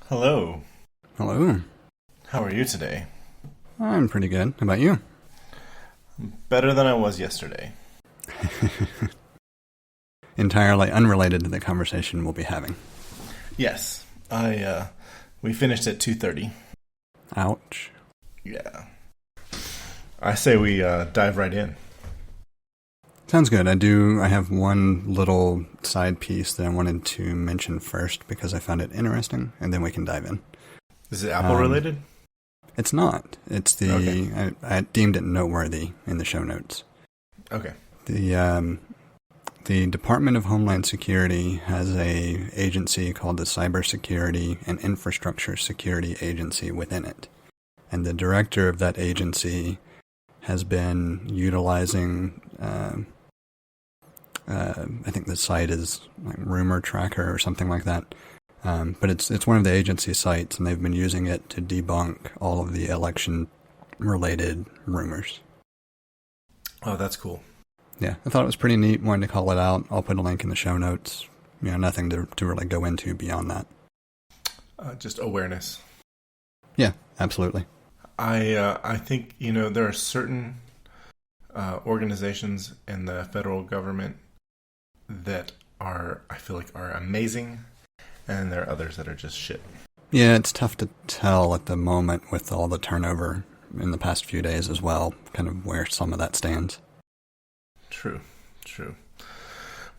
Hello. Hello. How are you today? I'm pretty good. How about you? Better than I was yesterday. Entirely unrelated to the conversation we'll be having. Yes. We finished at 2:30. Ouch. Yeah. I say we dive right in. Sounds good. I have one little side piece that I wanted to mention first because I found it interesting, and then we can dive in. Is it Apple related? It's not. It's the... Okay. I deemed it noteworthy in the show notes. Okay. The Department of Homeland Security has a agency called the Cybersecurity and Infrastructure Security Agency within it. And the director of that agency has been utilizing, I think the site is like Rumor Tracker or something like that. But it's one of the agency sites, and they've been using it to debunk all of the election-related rumors. Oh, that's cool. Yeah, I thought it was pretty neat. Wanted to call it out. I'll put a link in the show notes. Nothing to really go into beyond that. Just awareness. Yeah, absolutely. I think, there are certain organizations in the federal government that I feel like are amazing, and there are others that are just shit. Yeah, it's tough to tell at the moment with all the turnover in the past few days as well, kind of where some of that stands. True.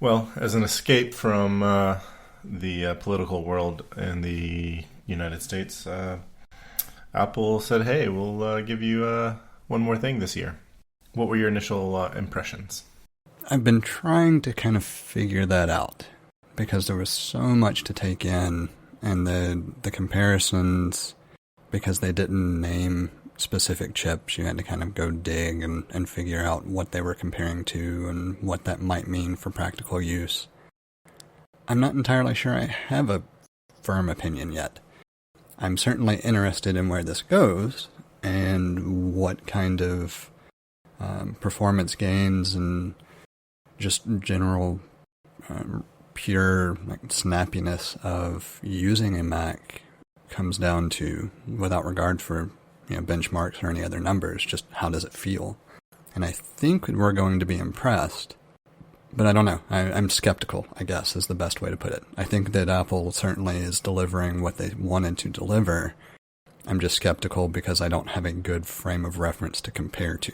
Well, as an escape from the political world in the United States, Apple said, hey, we'll give you one more thing this year. What were your initial impressions? I've been trying to kind of figure that out because there was so much to take in, and the comparisons, because they didn't name specific chips, you had to kind of go dig and figure out what they were comparing to and what that might mean for practical use. I'm not entirely sure I have a firm opinion yet. I'm certainly interested in where this goes and what kind of performance gains and just general pure snappiness of using a Mac comes down to, without regard for benchmarks or any other numbers, just how does it feel? And I think we're going to be impressed, but I don't know. I'm skeptical, I guess, is the best way to put it. I think that Apple certainly is delivering what they wanted to deliver. I'm just skeptical because I don't have a good frame of reference to compare to.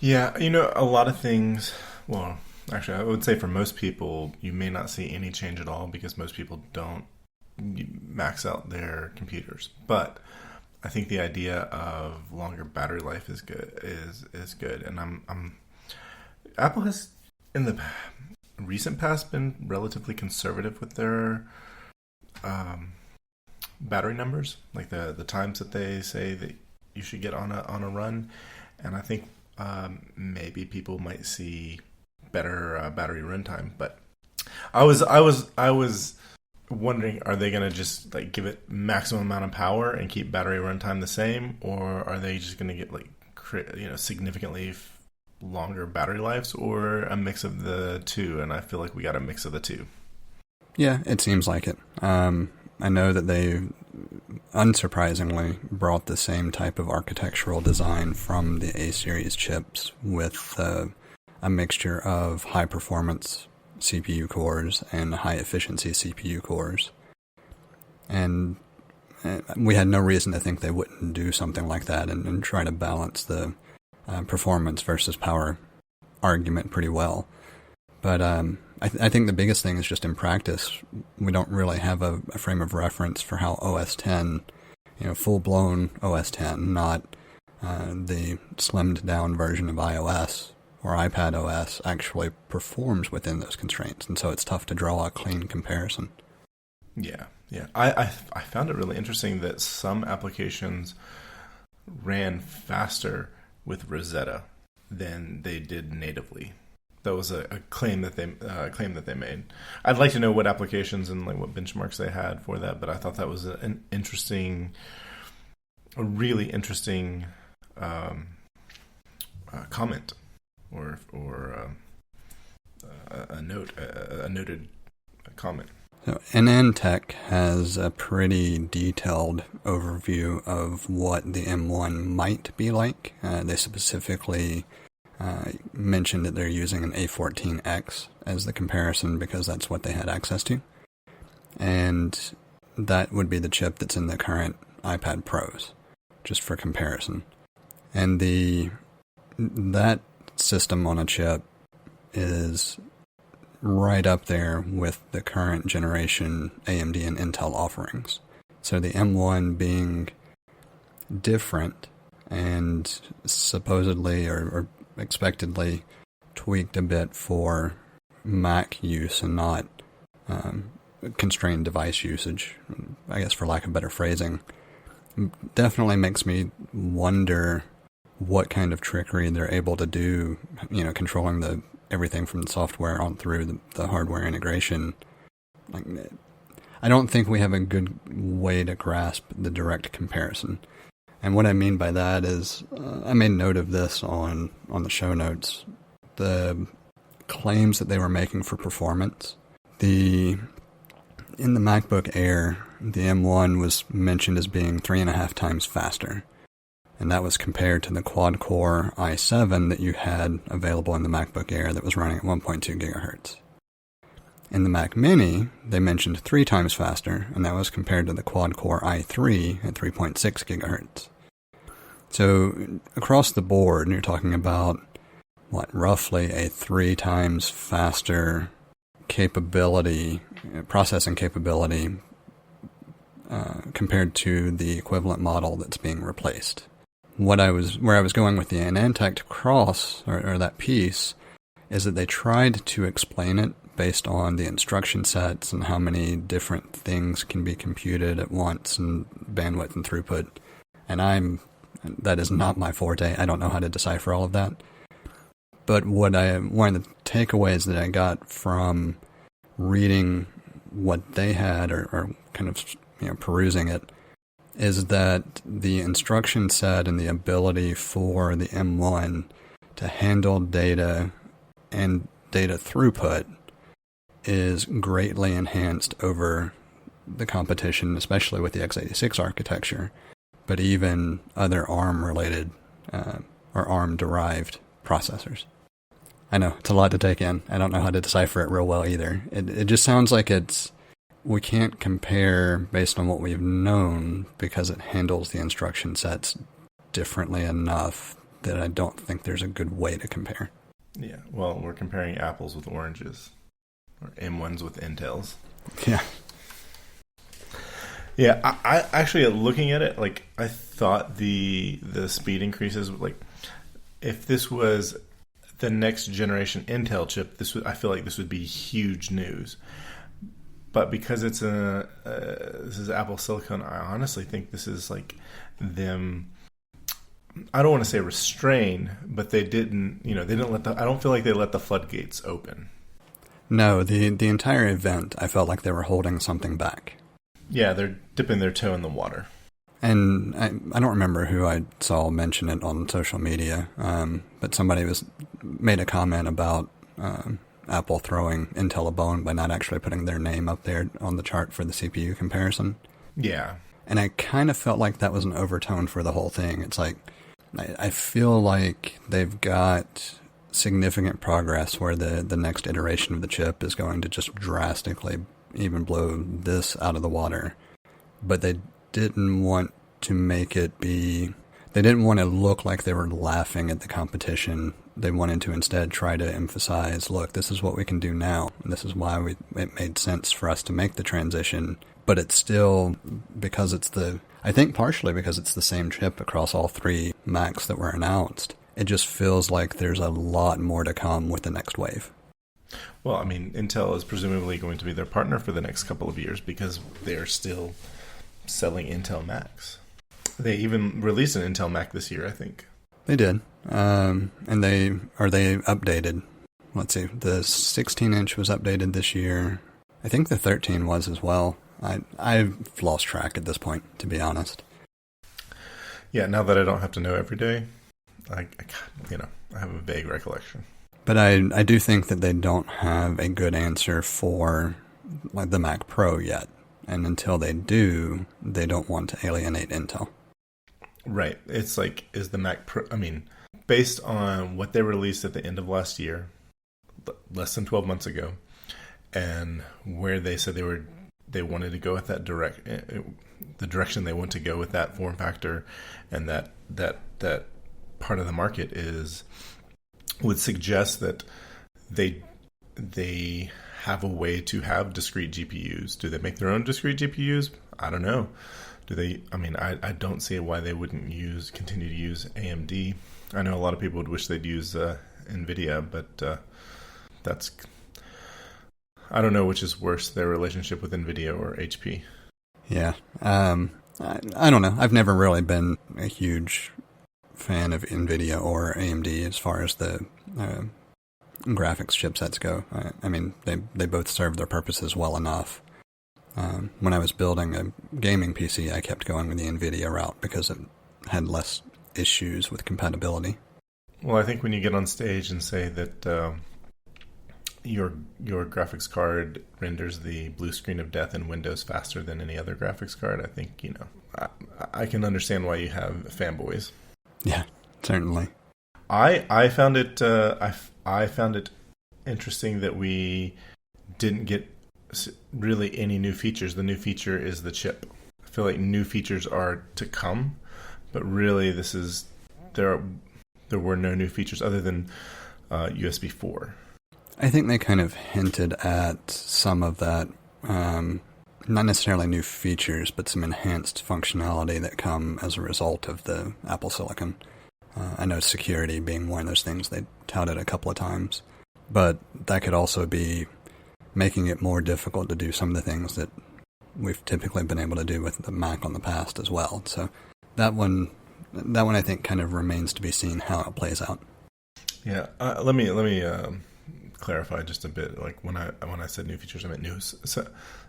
Yeah, a lot of things, well, actually, I would say for most people, you may not see any change at all because most people don't max out their computers. But I think the idea of longer battery life is good. Is good, and Apple has in the recent past been relatively conservative with their battery numbers, like the times that they say that you should get on a run, and I think maybe people might see better battery runtime. But I was wondering, are they going to just give it maximum amount of power and keep battery runtime the same, or are they just going to get significantly longer battery lives, or a mix of the two? And I feel like we got a mix of the two. Yeah, it seems like it. I know that they, unsurprisingly, brought the same type of architectural design from the A-series chips with a mixture of high-performance CPU cores and high-efficiency CPU cores. And we had no reason to think they wouldn't do something like that and try to balance the performance versus power argument pretty well. But I think the biggest thing is just in practice, we don't really have a frame of reference for how OS X, full-blown OS X, not the slimmed-down version of iOS or iPad OS actually performs within those constraints. And so it's tough to draw a clean comparison. Yeah. I found it really interesting that some applications ran faster with Rosetta than they did natively. That was a claim that they made. I'd like to know what applications and what benchmarks they had for that, but I thought that was a really interesting comment or a noted comment. So NN has a pretty detailed overview of what the M1 might be like. They specifically mentioned that they're using an A14X as the comparison because that's what they had access to. And that would be the chip that's in the current iPad Pros, just for comparison. And that system on a chip is right up there with the current generation AMD and Intel offerings. So the M1 being different and supposedly or expectedly tweaked a bit for Mac use and not constrained device usage, I guess for lack of better phrasing, definitely makes me wonder what kind of trickery they're able to do, controlling everything from the software on through the hardware integration. Like, I don't think we have a good way to grasp the direct comparison. And what I mean by that is, I made note of this on the show notes, the claims that they were making for performance. In the MacBook Air, the M1 was mentioned as being 3.5 times faster. And that was compared to the quad-core i7 that you had available in the MacBook Air that was running at 1.2 gigahertz. In the Mac Mini, they mentioned 3 times faster, and that was compared to the quad-core i3 at 3.6 gigahertz. So across the board, you're talking about, roughly a 3 times faster processing capability compared to the equivalent model that's being replaced. Where I was going with the Anantech cross, or that piece, is that they tried to explain it based on the instruction sets and how many different things can be computed at once and bandwidth and throughput. And that is not my forte. I don't know how to decipher all of that. But one of the takeaways that I got from reading what they had or kind of perusing it is that the instruction set and the ability for the M1 to handle data and data throughput is greatly enhanced over the competition, especially with the x86 architecture, but even other ARM-related or ARM-derived processors. I know, it's a lot to take in. I don't know how to decipher it real well either. It just sounds like we can't compare based on what we've known because it handles the instruction sets differently enough that I don't think there's a good way to compare. Yeah, well, we're comparing apples with oranges, or M1s with Intels. Yeah. Yeah, I actually, looking at it, I thought the speed increases, if this was the next generation Intel chip, I feel like this would be huge news. But because this is Apple Silicon, I honestly think this is them. I don't want to say restrain, but they didn't. They didn't I don't feel like they let the floodgates open. No, the entire event, I felt like they were holding something back. Yeah, they're dipping their toe in the water. And I don't remember who I saw mention it on social media, but somebody made a comment about Apple throwing Intel a bone by not actually putting their name up there on the chart for the CPU comparison. Yeah. And I kind of felt like that was an overtone for the whole thing. It's like, I feel like they've got significant progress where the next iteration of the chip is going to just drastically even blow this out of the water. But they didn't want to make it they didn't want to look like they were laughing at the competition. They wanted to instead try to emphasize, look, this is what we can do now. And this is why it made sense for us to make the transition. But it's still, because I think partially because it's the same chip across all 3 Macs that were announced, it just feels like there's a lot more to come with the next wave. Well, I mean, Intel is presumably going to be their partner for the next couple of years because they're still selling Intel Macs. They even released an Intel Mac this year, I think. They did. And they updated. Let's see, the 16-inch was updated this year. I think the 13 was as well. I've lost track at this point, to be honest. Yeah, now that I don't have to know every day, I have a vague recollection. But I do think that they don't have a good answer for like the Mac Pro yet. And until they do, they don't want to alienate Intel. Right. It's like, is the Mac Pro, I mean, based on what they released at the end of last year, less than 12 months ago, and where they said they wanted to go with that the direction they want to go with that form factor, and that part of the market would suggest that they have a way to have discrete GPUs. Do they make their own discrete GPUs? I don't know. Do they? I mean, I don't see why they wouldn't continue to use AMD. I know a lot of people would wish they'd use NVIDIA, but that's, I don't know which is worse, their relationship with NVIDIA or HP. Yeah. I don't know. I've never really been a huge fan of NVIDIA or AMD as far as the graphics chipsets go. I mean, they both serve their purposes well enough. When I was building a gaming PC, I kept going with the NVIDIA route because it had less issues with compatibility. Well, I think when you get on stage and say that your graphics card renders the blue screen of death in Windows faster than any other graphics card, I think, I can understand why you have fanboys. Yeah, certainly. I found it I found it interesting that we didn't get really any new features. The new feature is the chip. I feel like new features are to come, but really there were no new features other than USB 4. I think they kind of hinted at some of that, not necessarily new features, but some enhanced functionality that come as a result of the Apple Silicon. I know security being one of those things they touted a couple of times, but that could also be making it more difficult to do some of the things that we've typically been able to do with the Mac on the past as well. So that one I think kind of remains to be seen how it plays out. Yeah, let me clarify just a bit. Like when I said new features, I meant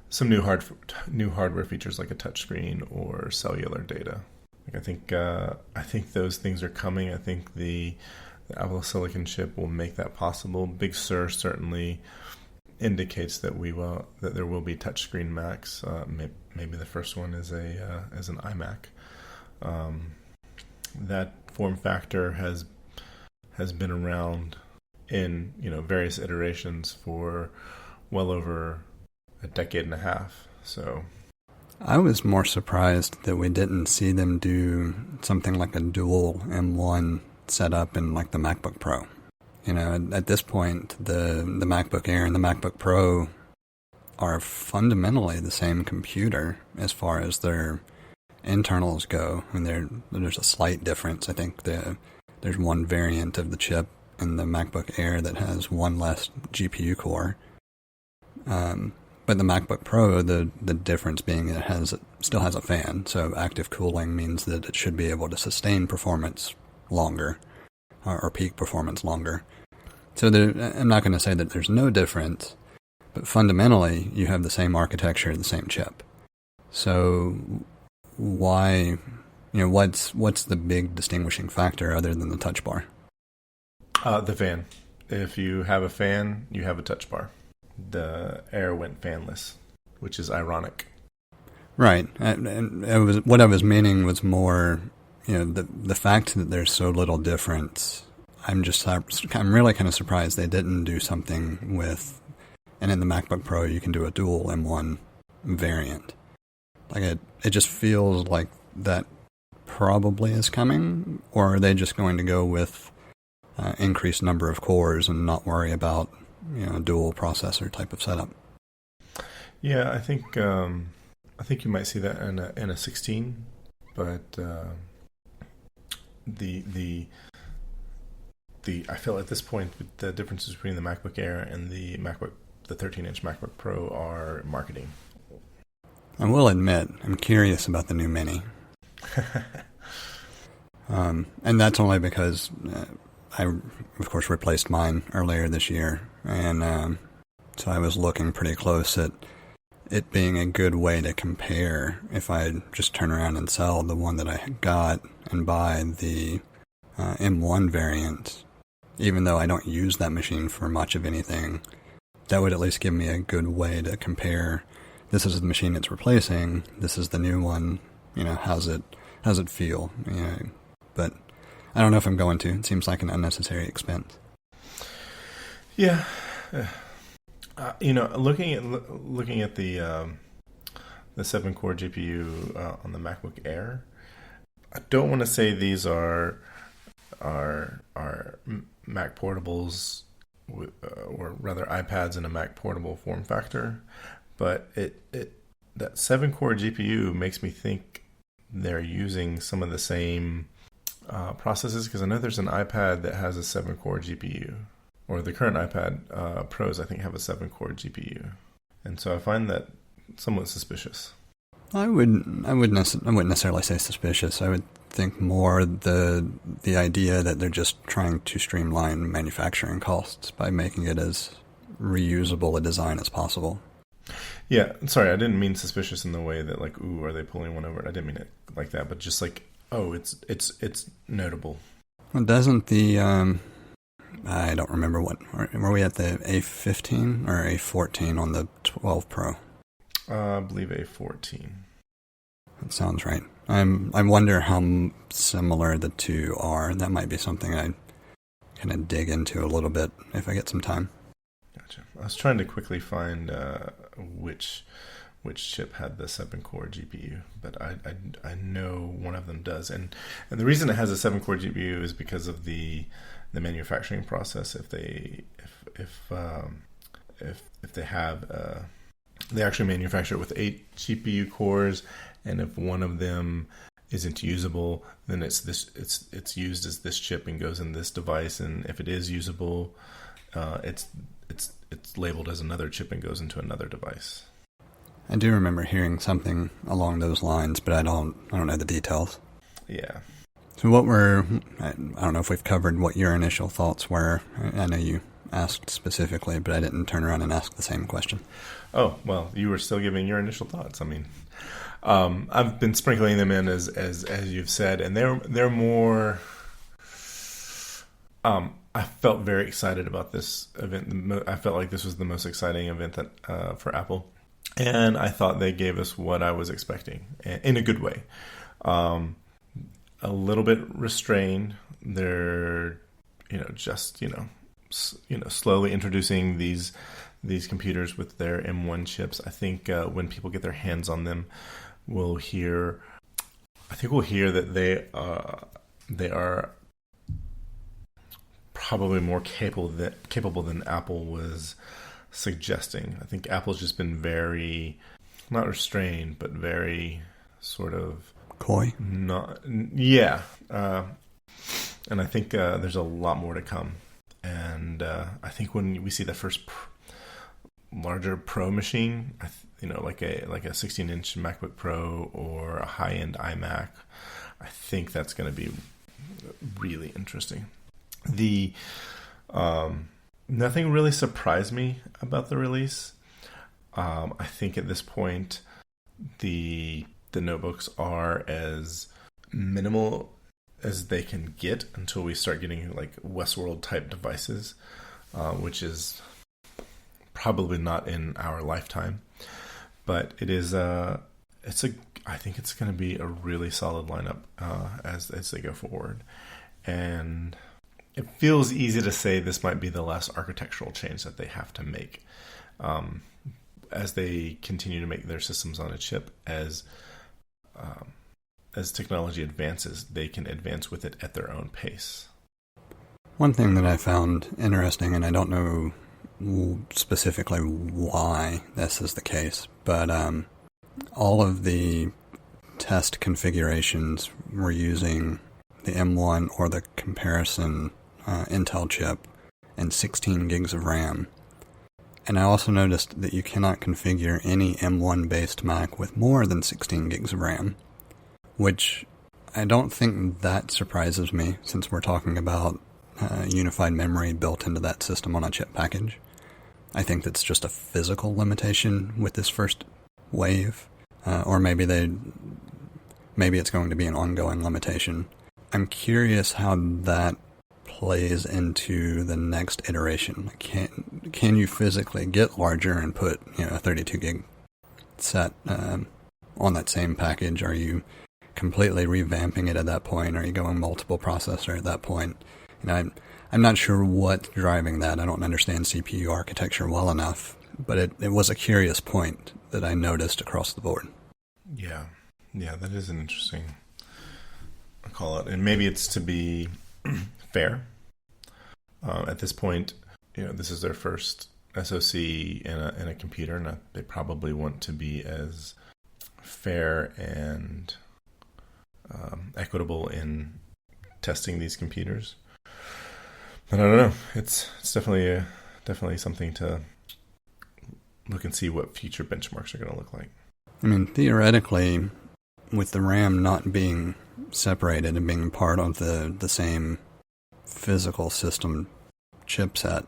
some new hardware features like a touchscreen or cellular data. Like I think those things are coming. I think the Apple Silicon chip will make that possible. Big Sur certainly indicates that there will be touchscreen Macs. Maybe the first one is an iMac. That form factor has been around in various iterations for well over a decade and a half. So I was more surprised that we didn't see them do something like a dual M1 setup in like the MacBook Pro. At this point, the MacBook Air and the MacBook Pro are fundamentally the same computer as far as their internals go. I mean, there's a slight difference. I think there's one variant of the chip in the MacBook Air that has one less GPU core. But the MacBook Pro, the difference being it still has a fan, so active cooling means that it should be able to sustain performance longer, or peak performance longer. So I'm not going to say that there's no difference, but fundamentally you have the same architecture, the same chip. So why, what's the big distinguishing factor other than the touch bar? The fan. If you have a fan, you have a touch bar. The Air went fanless, which is ironic. Right. And what I was meaning was more, the fact that there's so little difference. I'm really kind of surprised they didn't do something with, and in the MacBook Pro you can do a dual M1 variant. Like it just feels like that probably is coming, or are they just going to go with increased number of cores and not worry about dual processor type of setup? Yeah, I think you might see that in a 16, but I feel at this point the differences between the MacBook Air and the 13-inch MacBook Pro are marketing. I will admit, I'm curious about the new Mini. And that's only because I, of course, replaced mine earlier this year. And so I was looking pretty close at it being a good way to compare if I just turn around and sell the one that I got and buy the M1 variant. Even though I don't use that machine for much of anything, that would at least give me a good way to compare. This is the machine it's replacing. This is the new one. How's it feel? But I don't know if I'm going to. It seems like an unnecessary expense. Yeah. Looking at the 7-core GPU on the MacBook Air, I don't want to say these are Mac portables, or rather iPads in a Mac portable form factor, but that 7-core GPU makes me think they're using some of the same processes, because I know there's an iPad that has a 7-core GPU, or the current iPad Pros I think have a 7-core GPU, and so I find that somewhat suspicious. I wouldn't necessarily say suspicious. I would think more the idea that they're just trying to streamline manufacturing costs by making it as reusable a design as possible. Yeah, sorry, I didn't mean suspicious in the way that like, ooh, are they pulling one over? I didn't mean it like that, but just like, oh, it's notable. Well, doesn't the I don't remember were we at the A15 or A14 on the 12 Pro? I believe A14. That sounds right. I wonder how similar the two are. That might be something I kind of dig into a little bit if I get some time. Gotcha. I was trying to quickly find which chip had the 7-core GPU, but I know one of them does, and the reason it has a 7-core GPU is because of the manufacturing process. If they have they actually manufacture it with 8 GPU cores, and if one of them isn't usable, then it's used as this chip and goes in this device, and if it is usable, it's labeled as another chip and goes into another device. I do remember hearing something along those lines, but I don't know the details. Yeah. So I don't know if we've covered what your initial thoughts were. I know you asked specifically, but I didn't turn around and ask the same question. Oh, well, you were still giving your initial thoughts. I mean, I've been sprinkling them in as you've said, and they're more. I felt very excited about this event. I felt like this was the most exciting event that for Apple, and I thought they gave us what I was expecting in a good way. A little bit restrained. They're, slowly introducing these computers with their M1 chips. I think when people get their hands on them, we'll hear that they are probably more capable than Apple was suggesting. I think Apple's just been very, not restrained, but very sort of coy. Yeah. And I think there's a lot more to come. And I think when we see the first larger Pro machine, like a 16-inch MacBook Pro or a high-end iMac, I think that's going to be really interesting. Nothing really surprised me about the release. I think at this point, the notebooks are as minimal as they can get until we start getting like Westworld type devices, which is probably not in our lifetime, but it is I think it's going to be a really solid lineup as they go forward, and it feels easy to say this might be the last architectural change that they have to make as they continue to make their systems on a chip. As technology advances, they can advance with it at their own pace. One thing that I found interesting, and I don't know specifically why this is the case, but all of the test configurations were using the M1 or the comparison Intel chip and 16 gigs of RAM. And I also noticed that you cannot configure any M1-based Mac with more than 16 gigs of RAM, which I don't think that surprises me, since we're talking about unified memory built into that system on a chip package. I think that's just a physical limitation with this first wave, or maybe it's going to be an ongoing limitation. I'm curious how that plays into the next iteration. Like, can you physically get larger and put a 32 gig set on that same package? Are you completely revamping it at that point? Are you going multiple processor at that point? I'm not sure what's driving that. I don't understand CPU architecture well enough, but it was a curious point that I noticed across the board. Yeah, that is an interesting call out, and maybe it's to be fair. At this point, this is their first SoC in a computer, and they probably want to be as fair and equitable in testing these computers. But I don't know. It's definitely something to look and see what future benchmarks are going to look like. I mean, theoretically, with the RAM not being separated and being part of the same physical system chipset,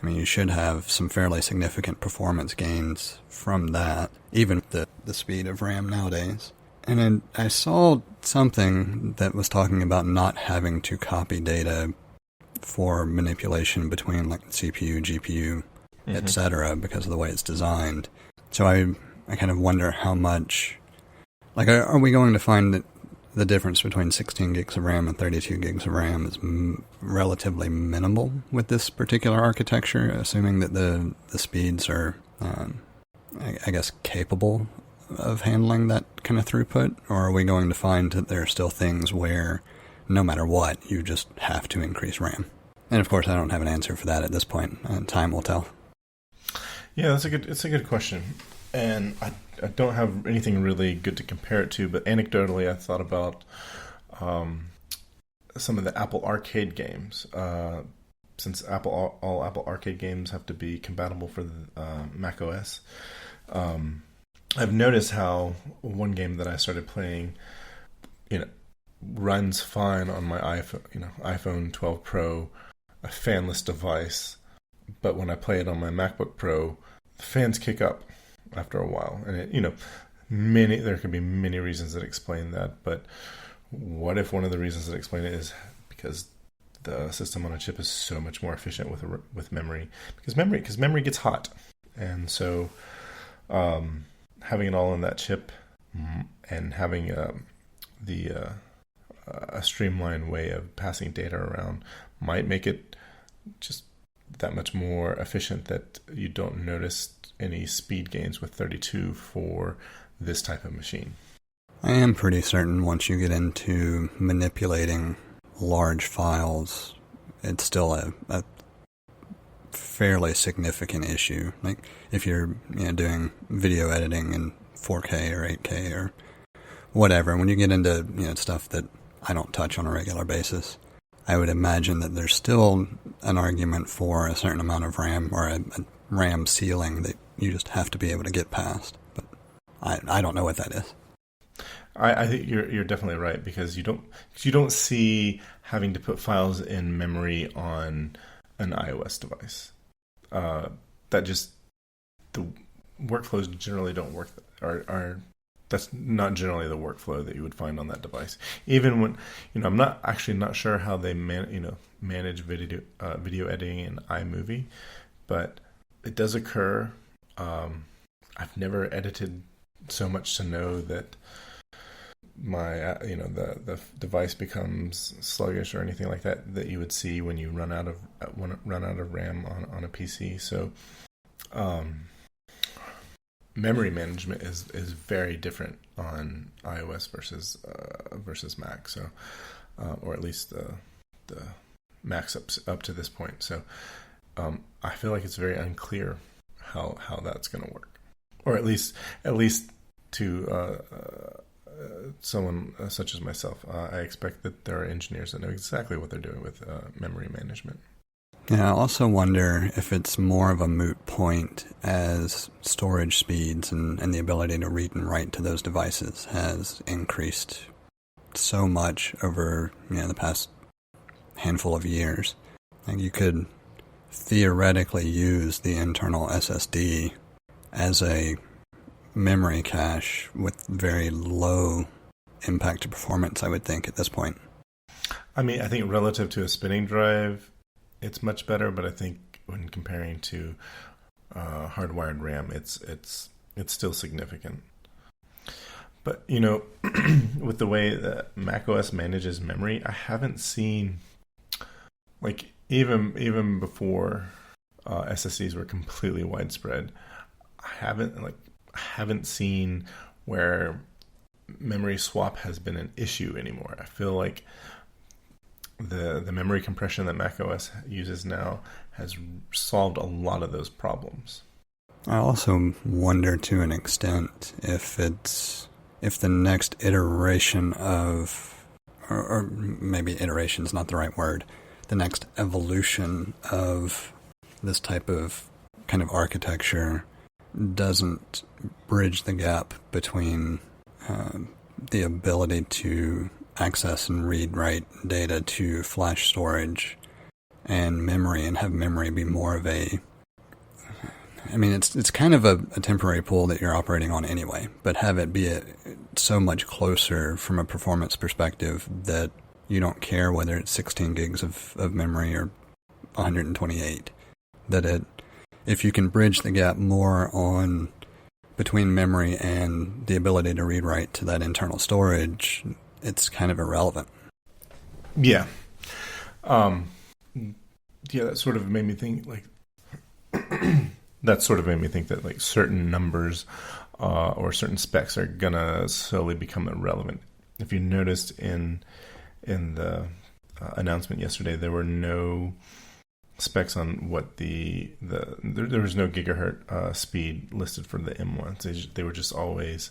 I mean, you should have some fairly significant performance gains from that, even the speed of RAM nowadays. And then I saw something that was talking about not having to copy data for manipulation between like CPU, GPU, etc., because of the way it's designed. So I kind of wonder how much, like, are we going to find that the difference between 16 gigs of RAM and 32 gigs of RAM is relatively minimal with this particular architecture, assuming that the speeds are, I guess, capable of handling that kind of throughput? Or are we going to find that there are still things where no matter what, you just have to increase RAM? And of course, I don't have an answer for that at this point. Time will tell. Yeah, it's a good question. And I don't have anything really good to compare it to, but anecdotally I thought about some of the Apple Arcade games. Since all Apple Arcade games have to be compatible for the Mac OS, I've noticed how one game that I started playing, runs fine on my iPhone 12 Pro, a fanless device, but when I play it on my MacBook Pro, the fans kick up after a while, and there could be many reasons that explain that. But what if one of the reasons that explain it is because the system on a chip is so much more efficient with memory, because memory gets hot, and so having it all on that chip and having a streamlined way of passing data around might make it just that much more efficient that you don't notice any speed gains with 32 for this type of machine. I am pretty certain once you get into manipulating large files, it's still a fairly significant issue. Like if you're doing video editing in 4K or 8K or whatever, when you get into stuff that I don't touch on a regular basis, I would imagine that there's still an argument for a certain amount of RAM or a RAM ceiling that you just have to be able to get past. But I don't know what that is. I think you're definitely right, because you don't see having to put files in memory on an iOS device. That just, the workflows generally don't work, or that's not generally the workflow that you would find on that device. Even when, I'm not sure how they manage video editing in iMovie, but it does occur. I've never edited so much to know that my the device becomes sluggish or anything like that you would see when you run out of RAM on a PC. So memory management is very different on iOS versus Mac. So or at least the Macs up to this point. So I feel like it's very unclear how that's going to work, or at least to someone such as myself. I expect that there are engineers that know exactly what they're doing with memory management. Yeah, I also wonder if it's more of a moot point as storage speeds and the ability to read and write to those devices has increased so much over the past handful of years. Like you could theoretically use the internal SSD as a memory cache with very low impact to performance, I would think, at this point. I mean, I think relative to a spinning drive, it's much better. But I think when comparing to hardwired RAM, it's still significant. But with the way that macOS manages memory, I haven't seen, like, even before SSDs were completely widespread, I haven't seen where memory swap has been an issue anymore. I feel like the memory compression that macOS uses now has solved a lot of those problems. I also wonder to an extent if the next iteration of, or maybe iteration is not the right word, the next evolution of this type of kind of architecture doesn't bridge the gap between the ability to access and read-write data to flash storage and memory, and have memory be more of a... I mean, it's kind of a temporary pool that you're operating on anyway, but have it be so much closer from a performance perspective that you don't care whether it's 16 gigs of memory or 128. That if you can bridge the gap more on between memory and the ability to read-write to that internal storage, it's kind of irrelevant. Yeah. That sort of made me think, like... that like certain numbers or certain specs are gonna slowly become irrelevant. If you noticed in the announcement yesterday, there were no specs on what there was no gigahertz speed listed for the M1. They were just always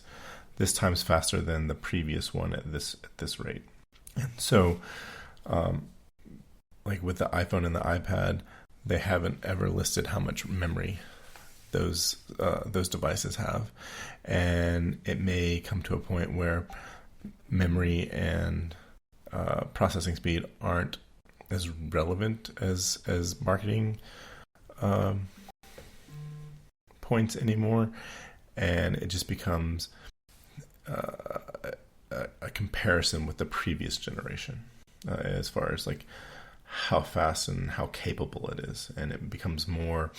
this time's faster than the previous one at this rate. And so, like with the iPhone and the iPad, they haven't ever listed how much memory those devices have, and it may come to a point where memory and processing speed aren't as relevant as marketing points anymore, and it just becomes a comparison with the previous generation as far as like how fast and how capable it is, and it becomes more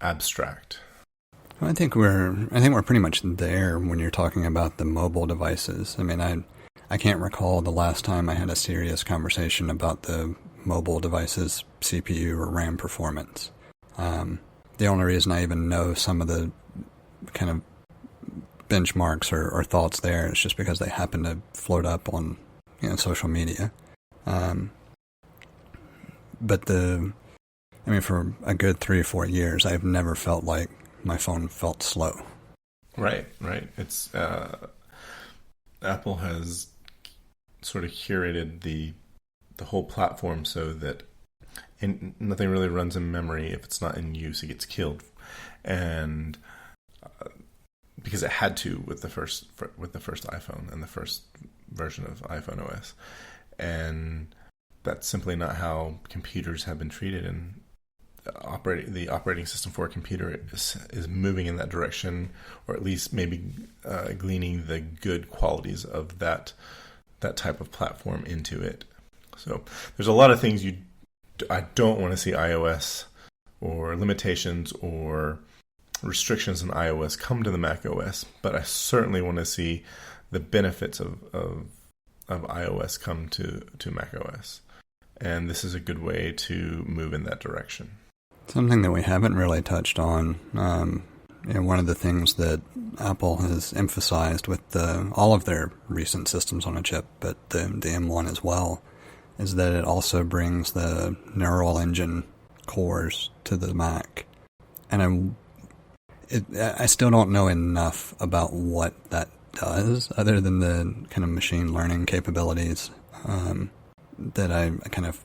abstract. I think we're pretty much there when you're talking about the mobile devices. I mean, I can't recall the last time I had a serious conversation about the mobile device's CPU or RAM performance. The only reason I even know some of the kind of benchmarks or thoughts there is just because they happen to float up on social media. But for a good 3 or 4 years, I've never felt like my phone felt slow. Right. It's Apple has sort of curated the whole platform so that nothing really runs in memory. If it's not in use, it gets killed, and because it had to with the first iPhone and the first version of iPhone OS, and that's simply not how computers have been treated. And the operating system for a computer is moving in that direction, or at least maybe gleaning the good qualities of that type of platform into it. So there's a lot of things I don't want to see iOS or limitations or restrictions in iOS come to the Mac OS, but I certainly want to see the benefits of iOS come to Mac OS. And this is a good way to move in that direction. Something that we haven't really touched on, one of the things that Apple has emphasized with all of their recent systems on a chip, but the M1 as well, is that it also brings the neural engine cores to the Mac. And I still don't know enough about what that does, other than the kind of machine learning capabilities that I kind of,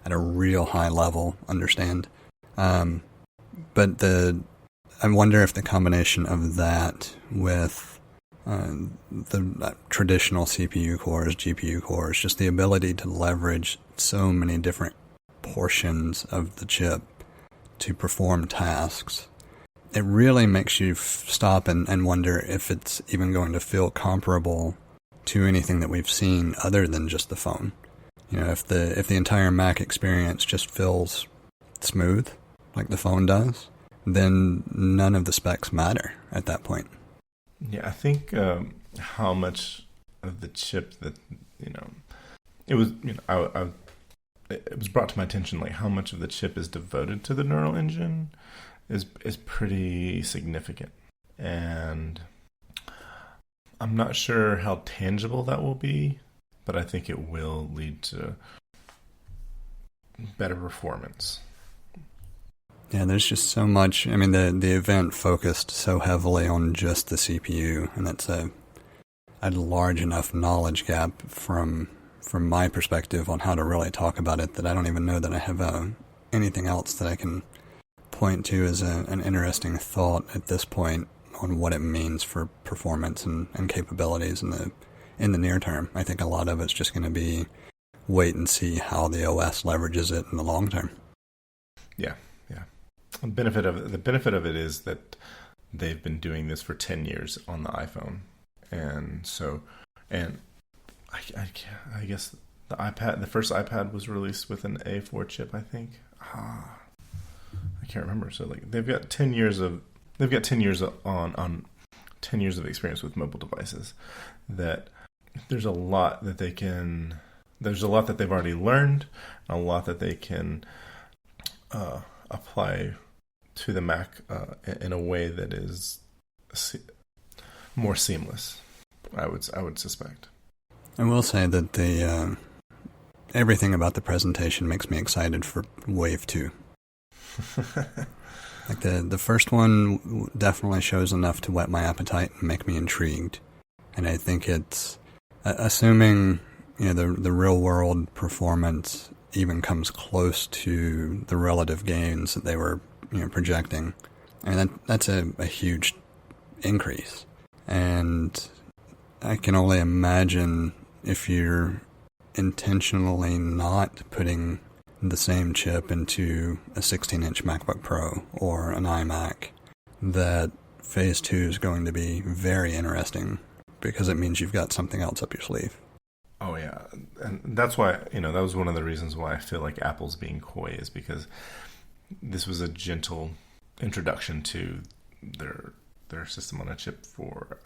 at a real high level, understand. But I wonder if the combination of that with the traditional CPU cores, GPU cores, just the ability to leverage so many different portions of the chip to perform tasks, it really makes you stop and wonder if it's even going to feel comparable to anything that we've seen other than just the phone. If the entire Mac experience just feels smooth, like the phone does, then none of the specs matter at that point. Yeah, I think how much of the chip that it was it was brought to my attention, like how much of the chip is devoted to the neural engine is pretty significant, and I'm not sure how tangible that will be, but I think it will lead to better performance. Yeah, there's just so much. I mean, the event focused so heavily on just the CPU, and that's a large enough knowledge gap from my perspective on how to really talk about it that I don't even know that I have anything else that I can point to as an interesting thought at this point on what it means for performance and capabilities in the near term. I think a lot of it's just going to be wait and see how the OS leverages it in the long term. Yeah. The benefit of it is that they've been doing this for 10 years on the iPhone, and I guess the first iPad was released with an A4 chip, I think. I can't remember. So like they've got 10 years on 10 years of experience with mobile devices. That there's a lot that they've already learned, a lot that they can apply to the Mac in a way that is more seamless. I would suspect. I will say that everything about the presentation makes me excited for Wave 2. Like the first one definitely shows enough to whet my appetite and make me intrigued. And I think it's, assuming the real world performance even comes close to the relative gains that they were projecting, I mean that's a huge increase. And I can only imagine if you're intentionally not putting the same chip into a 16-inch MacBook Pro or an iMac, that Phase 2 is going to be very interesting because it means you've got something else up your sleeve. Oh, yeah. And that's why, that was one of the reasons why I feel like Apple's being coy, is because this was a gentle introduction to their system on a chip for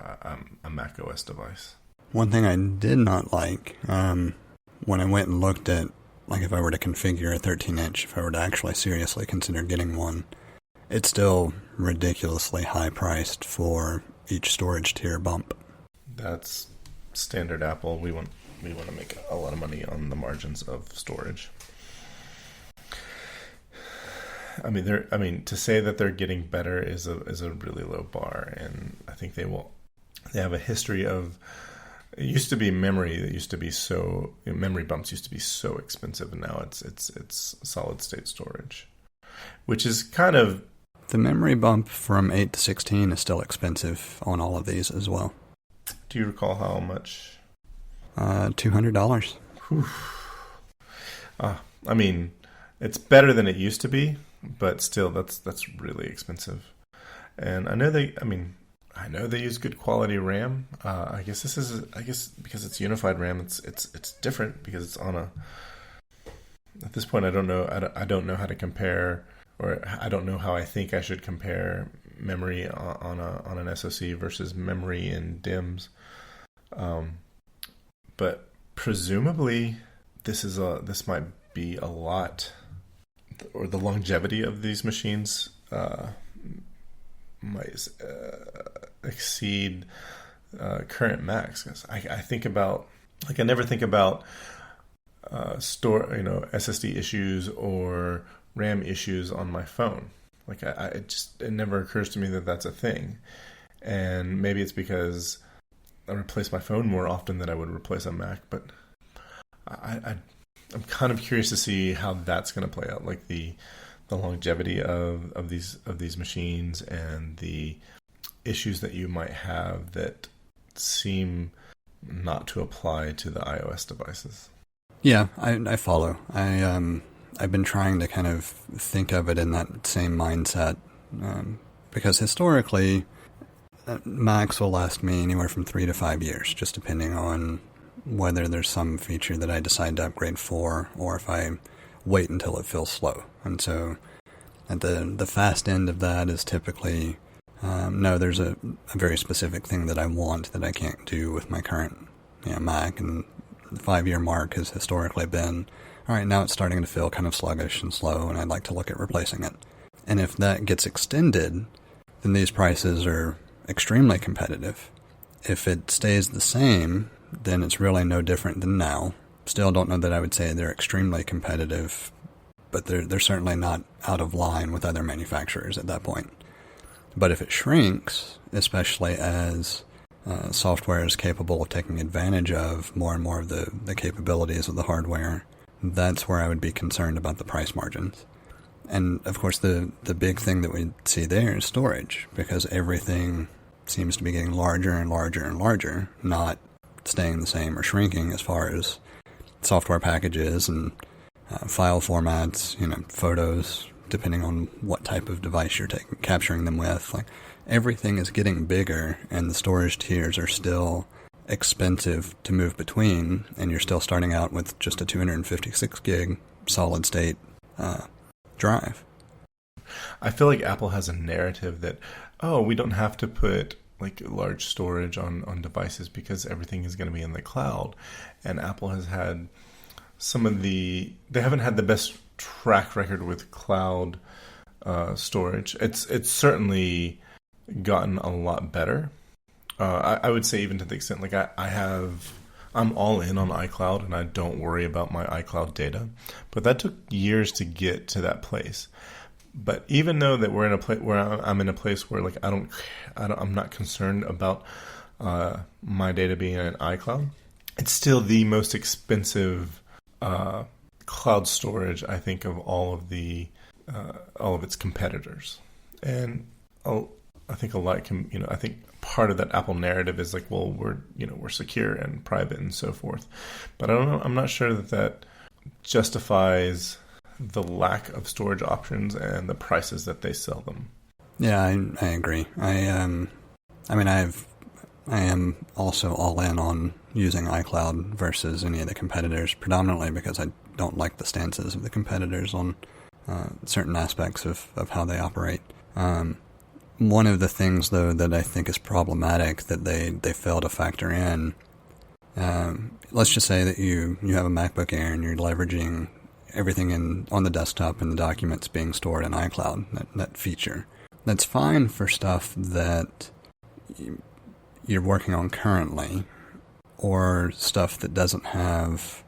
a Mac OS device. One thing I did not like, when I went and looked at, like if I were to configure a 13-inch, if I were to actually seriously consider getting one, it's still ridiculously high-priced for each storage tier bump. That's standard Apple. We want to make a lot of money on the margins of storage. I mean, to say that they're getting better is a really low bar, and I think they will. They have a history of. It used to be memory that used to be so memory bumps used to be so expensive, and now it's solid state storage, which is kind of the memory bump from 8 to 16 is still expensive on all of these as well. Do you recall how much? $200. I mean, it's better than it used to be, but still, that's really expensive. And I know they use good quality RAM. I guess because it's unified RAM, it's different because it's on a. At this point, I don't know how to compare, or I don't know how I think I should compare memory on an SoC versus memory in DIMMs. But presumably, this might be a lot, or the longevity of these machines might exceed current Macs. 'Cause I think about, like, I never think about SSD issues or RAM issues on my phone. Like it never occurs to me that that's a thing. And maybe it's because I replace my phone more often than I would replace a Mac, but I'm kind of curious to see how that's going to play out, like the longevity of these machines and the issues that you might have that seem not to apply to the iOS devices. Yeah, I follow. I've been trying to kind of think of it in that same mindset, because historically, Macs will last me anywhere from 3 to 5 years, just depending on whether there's some feature that I decide to upgrade for, or if I wait until it feels slow. And so at the fast end of that is typically, no, there's a very specific thing that I want that I can't do with my current Mac, and the 5-year mark has historically been, all right, now it's starting to feel kind of sluggish and slow, and I'd like to look at replacing it. And if that gets extended, then these prices are extremely competitive. If it stays the same, then it's really no different than now. Still don't know that I would say they're extremely competitive, but they're certainly not out of line with other manufacturers at that point. But if it shrinks, especially as software is capable of taking advantage of more and more of the capabilities of the hardware, that's where I would be concerned about the price margins. And of course the big thing that we see there is storage, because everything seems to be getting larger and larger and larger, not staying the same or shrinking as far as software packages and file formats, photos, depending on what type of device you're capturing them with. Like, everything is getting bigger, and the storage tiers are still expensive to move between, and you're still starting out with just a 256 gig solid state drive. I feel like Apple has a narrative that, we don't have to put like large storage on devices because everything is going to be in the cloud. And Apple has had they haven't had the best track record with cloud storage. It's certainly gotten a lot better. I would say even to the extent, like I'm all in on iCloud, and I don't worry about my iCloud data. But that took years to get to that place. But even though that we're in a place where I'm in a place where like I'm not concerned about my data being in iCloud, it's still the most expensive cloud storage, I think, of all of its competitors. And I think a lot I think part of that Apple narrative is like, well, we're secure and private and so forth. But I don't know. I'm not sure that justifies the lack of storage options and the prices that they sell them. Yeah, I agree. I am also all in on using iCloud versus any of the competitors, predominantly because I don't like the stances of the competitors on certain aspects of how they operate. One of the things, though, that I think is problematic that they fail to factor in, let's just say that you have a MacBook Air and you're leveraging everything on the desktop and the documents being stored in iCloud, that feature. That's fine for stuff that you're working on currently, or stuff that doesn't have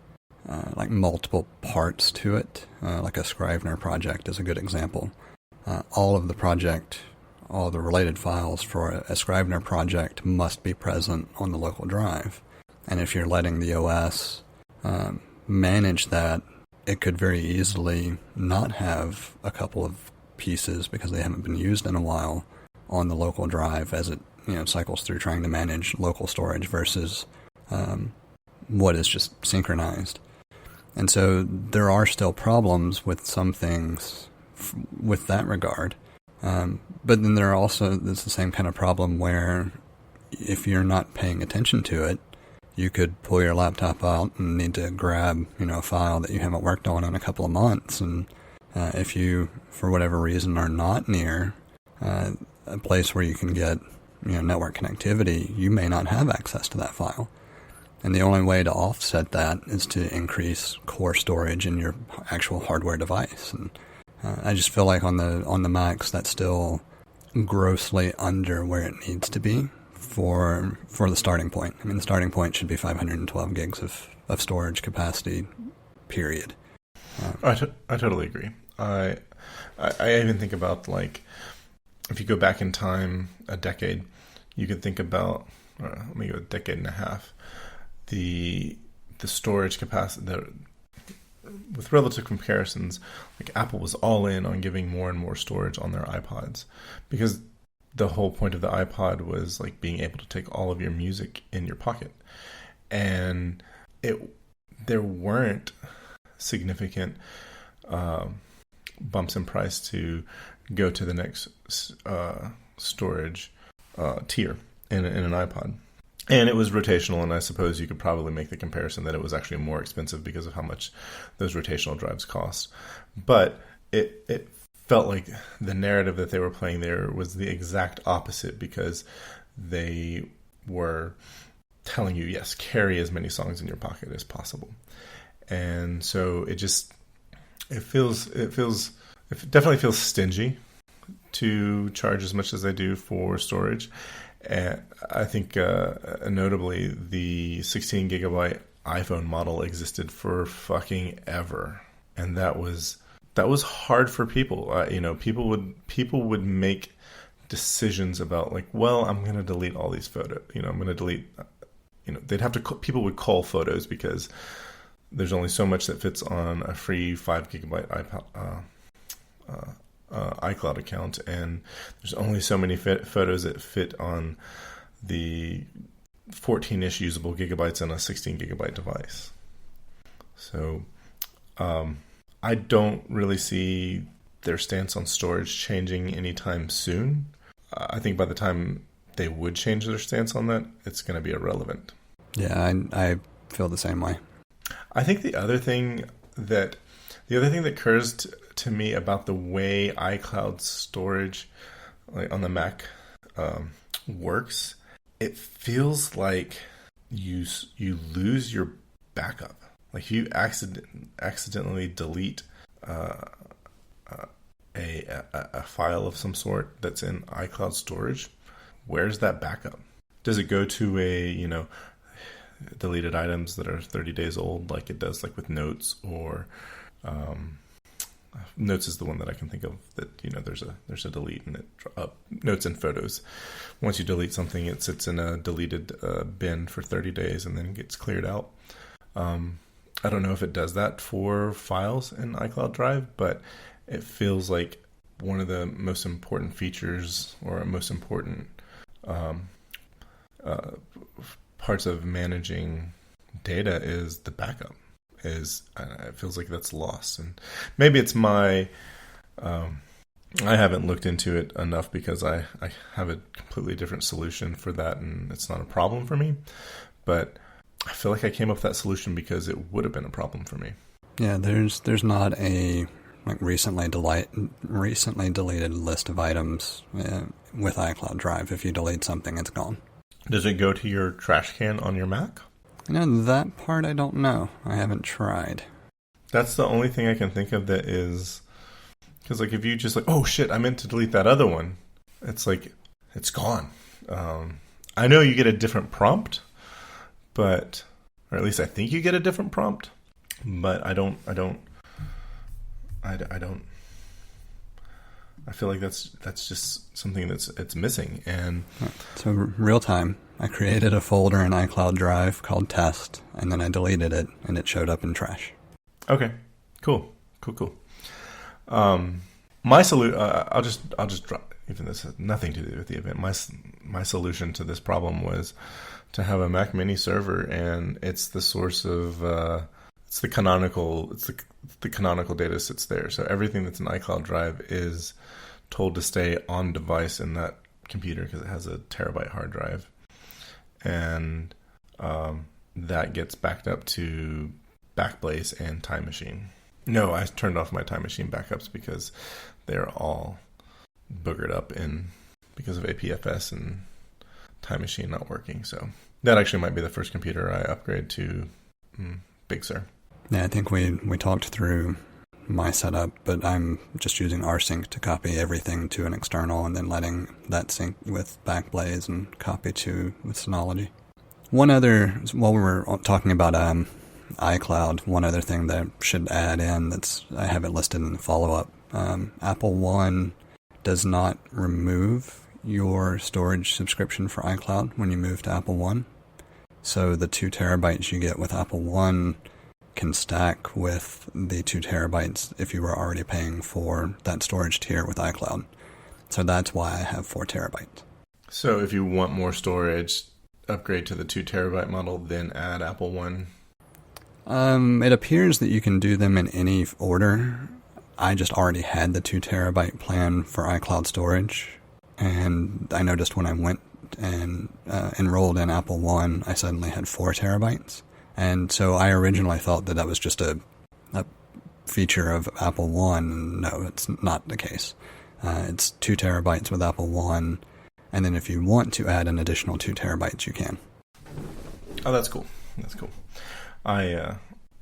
like multiple parts to it. Like a Scrivener project is a good example. All the related files for a Scrivener project must be present on the local drive. And if you're letting the OS manage that, it could very easily not have a couple of pieces because they haven't been used in a while on the local drive as it cycles through trying to manage local storage versus what is just synchronized. And so there are still problems with some things with that regard. But then there's the same kind of problem where if you're not paying attention to it, you could pull your laptop out and need to grab, a file that you haven't worked on in a couple of months. And if you, for whatever reason, are not near a place where you can get, network connectivity, you may not have access to that file. And the only way to offset that is to increase core storage in your actual hardware device. And I just feel like on the Macs, that's still grossly under where it needs to be for the starting point. I mean, the starting point should be 512 gigs of storage capacity, period. I totally agree. I even think about, like, if you go back in time a decade, you could think about, let me go a decade and a half, the storage capacity that, with relative comparisons, like Apple was all in on giving more and more storage on their iPods, because the whole point of the iPod was like being able to take all of your music in your pocket. And there weren't significant bumps in price to go to the next storage tier in an iPod. And it was rotational, and I suppose you could probably make the comparison that it was actually more expensive because of how much those rotational drives cost. But it felt like the narrative that they were playing there was the exact opposite, because they were telling you, yes, carry as many songs in your pocket as possible. And so it definitely feels stingy to charge as much as they do for storage. And I think notably the 16 gigabyte iPhone model existed for fucking ever, and that was hard for people. People would make decisions about, like, well, I'm going to delete all these photos. I'm going to delete. People would call photos because there's only so much that fits on a free 5 gigabyte iCloud account, and there's only so many photos that fit on the 14-ish usable gigabytes on a 16 gigabyte device. So I don't really see their stance on storage changing anytime soon. I think by the time they would change their stance on that, it's going to be irrelevant. Yeah, I feel the same way. I think the other thing that occurs to me about the way iCloud storage, like on the Mac, works, it feels like you lose your backup. Like you accidentally delete a file of some sort that's in iCloud storage. Where's that backup? Does it go to deleted items that are 30 days old, like it does, like with Notes, or Notes is the one that I can think of that, there's a delete, and Notes and Photos. Once you delete something, it sits in a deleted bin for 30 days and then gets cleared out. I don't know if it does that for files in iCloud Drive, but it feels like one of the most important features, or most important parts of managing data, is the backup. It feels like that's lost, and maybe it's my I haven't looked into it enough, because I have a completely different solution for that, and it's not a problem for me. But I feel like I came up with that solution because it would have been a problem for me. Yeah, there's not a recently deleted list of items with iCloud Drive. If you delete something, it's gone. Does it go to your trash can on your Mac? That part I don't know. I haven't tried. That's the only thing I can think of that is... Because if you just oh shit, I meant to delete that other one, it's like, it's gone. I know you get a different prompt, but... Or at least I think you get a different prompt, but I feel like that's just something that's missing. And so real time, I created a folder in iCloud Drive called Test, and then I deleted it, and it showed up in trash. Okay, cool. My solution, I'll just drop. Even this has nothing to do with the event. My solution to this problem was to have a Mac Mini server, and it's the source of the canonical data sits there. So everything that's in iCloud Drive is told to stay on device in that computer because it has a terabyte hard drive, and that gets backed up to Backblaze and Time Machine. No, I turned off my Time Machine backups because they're all boogered up because of APFS and Time Machine not working. So that actually might be the first computer I upgrade to Big Sur. Yeah, I think we talked through my setup, but I'm just using rsync to copy everything to an external and then letting that sync with Backblaze and copy with Synology. One other, while we're talking about iCloud, one other thing that I should add in I have it listed in the follow-up. Apple One does not remove your storage subscription for iCloud when you move to Apple One. So the 2 terabytes you get with Apple One can stack with the 2 terabytes if you were already paying for that storage tier with iCloud. So that's why I have 4 terabytes. So if you want more storage, upgrade to the 2 terabyte model, then add Apple One? It appears that you can do them in any order. I just already had the 2 terabyte plan for iCloud storage, and I noticed when I went and enrolled in Apple One, I suddenly had 4 terabytes. And so I originally thought that was just a feature of Apple One. No, it's not the case. It's 2 terabytes with Apple One, and then if you want to add an additional 2 terabytes, you can. Oh, that's cool. That's cool. I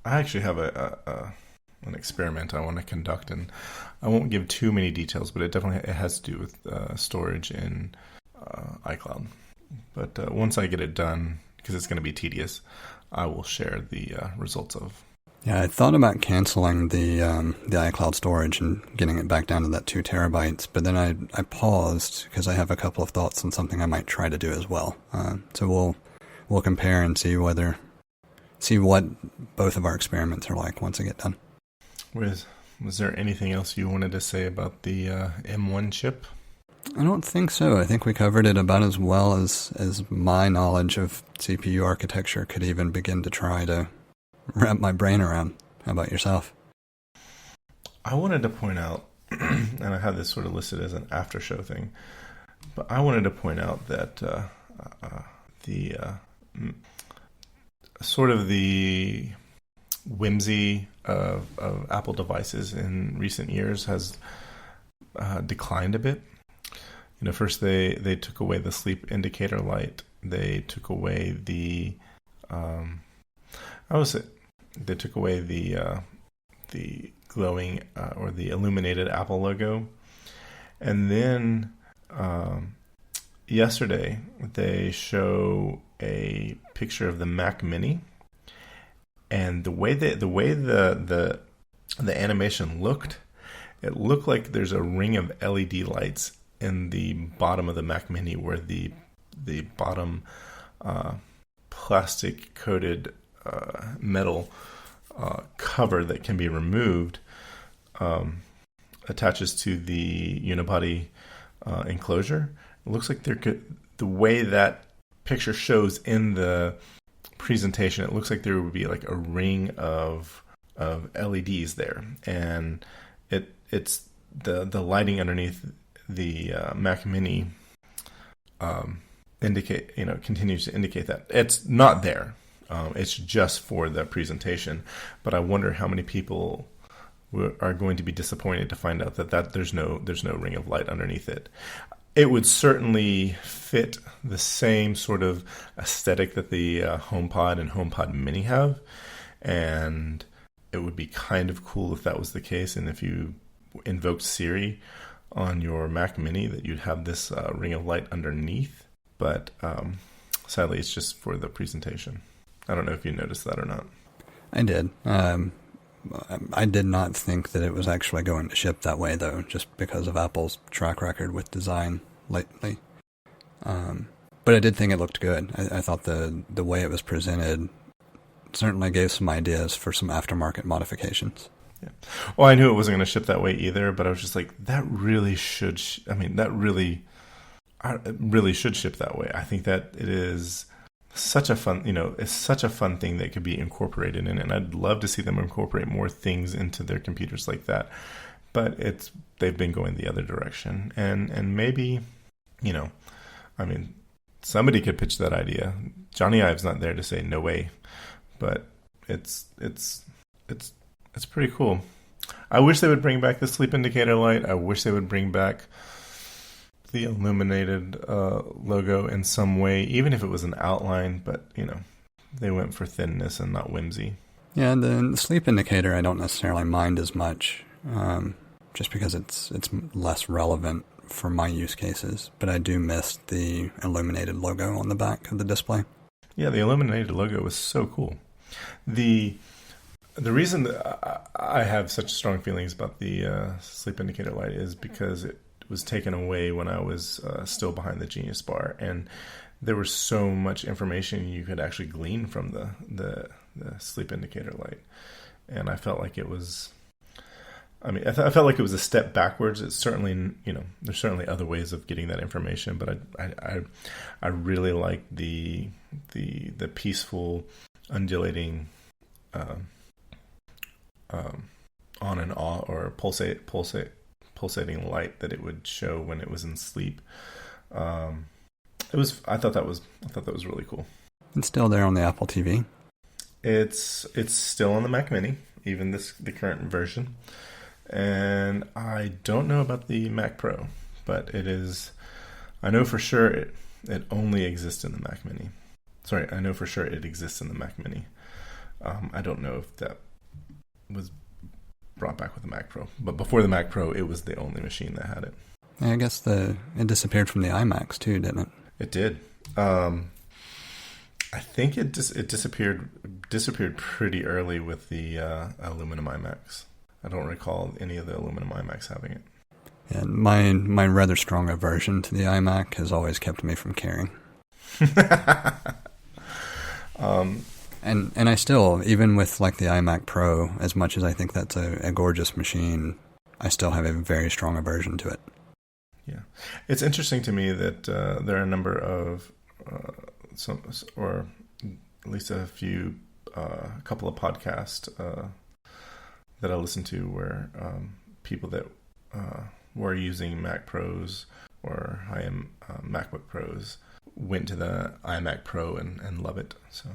actually have an experiment I want to conduct, and I won't give too many details, but it has to do with storage in iCloud. But once I get it done, because it's going to be tedious, I will share the results of. Yeah, I thought about canceling the iCloud storage and getting it back down to that 2 terabytes, but then I paused because I have a couple of thoughts on something I might try to do as well. So we'll compare and see what both of our experiments are like once I get done. Was there anything else you wanted to say about the M1 chip? I don't think so. I think we covered it about as well as my knowledge of CPU architecture could even begin to try to wrap my brain around. How about yourself? I wanted to point out, and I had this sort of listed as an after show thing, but I wanted to point out that the sort of the whimsy of Apple devices in recent years has declined a bit. First they took away the sleep indicator light. They took away the they took away the glowing or the illuminated Apple logo, and then yesterday they show a picture of the Mac Mini, and the way the animation looked, it looked like there's a ring of LED lights in the bottom of the Mac Mini, where the bottom plastic coated metal cover that can be removed attaches to the unibody enclosure. It looks like the way that picture shows in the presentation, it looks like there would be like a ring of LEDs there, and it's the lighting underneath the Mac Mini continues to indicate that it's not there. It's just for the presentation, but I wonder how many people are going to be disappointed to find out that there's no ring of light underneath it. It would certainly fit the same sort of aesthetic that the HomePod and HomePod Mini have, and it would be kind of cool if that was the case, and if you invoked Siri on your Mac Mini, that you'd have this ring of light underneath. But sadly, it's just for the presentation. I don't know if you noticed that or not. I did. I did not think that it was actually going to ship that way, though, just because of Apple's track record with design lately. But I did think it looked good. I thought the way it was presented certainly gave some ideas for some aftermarket modifications. Yeah. Well, I knew it wasn't going to ship that way either, but I was just like, that really should. That really should ship that way. I think that it is such a fun, it's such a fun thing that could be incorporated in it, and I'd love to see them incorporate more things into their computers like that. But they've been going the other direction, and maybe, somebody could pitch that idea. Johnny Ive's not there to say no way, but it's pretty cool. I wish they would bring back the sleep indicator light. I wish they would bring back the illuminated logo in some way, even if it was an outline, but they went for thinness and not whimsy. Yeah, the sleep indicator I don't necessarily mind as much, just because it's less relevant for my use cases, but I do miss the illuminated logo on the back of the display. Yeah, the illuminated logo was so cool. The reason that I have such strong feelings about the sleep indicator light is because it was taken away when I was still behind the Genius Bar, and there was so much information you could actually glean from the sleep indicator light, and I felt like it was. I felt like it was a step backwards. It's certainly, there's certainly other ways of getting that information, but I really like the peaceful, undulating, on and off or pulsating light that it would show when it was in sleep. I thought that was really cool. It's still there on the Apple TV. It's still on the Mac Mini, even the current version. And I don't know about the Mac Pro, but it is. I know for sure it only exists in the Mac Mini. Sorry, I know for sure it exists in the Mac Mini. I don't know if that was brought back with the Mac Pro, but before the Mac Pro, it was the only machine that had it. I guess it disappeared from the iMacs too, didn't it? It did. I think it disappeared pretty early with the aluminum iMacs. I don't recall any of the aluminum iMacs having it. Yeah, my rather strong aversion to the iMac has always kept me from caring. And I still, even with like the iMac Pro, as much as I think that's a gorgeous machine, I still have a very strong aversion to it. Yeah, it's interesting to me that there are a number of or at least a couple of podcasts that I listen to where people that were using Mac Pros or high-end MacBook Pros went to the iMac Pro and love it. So,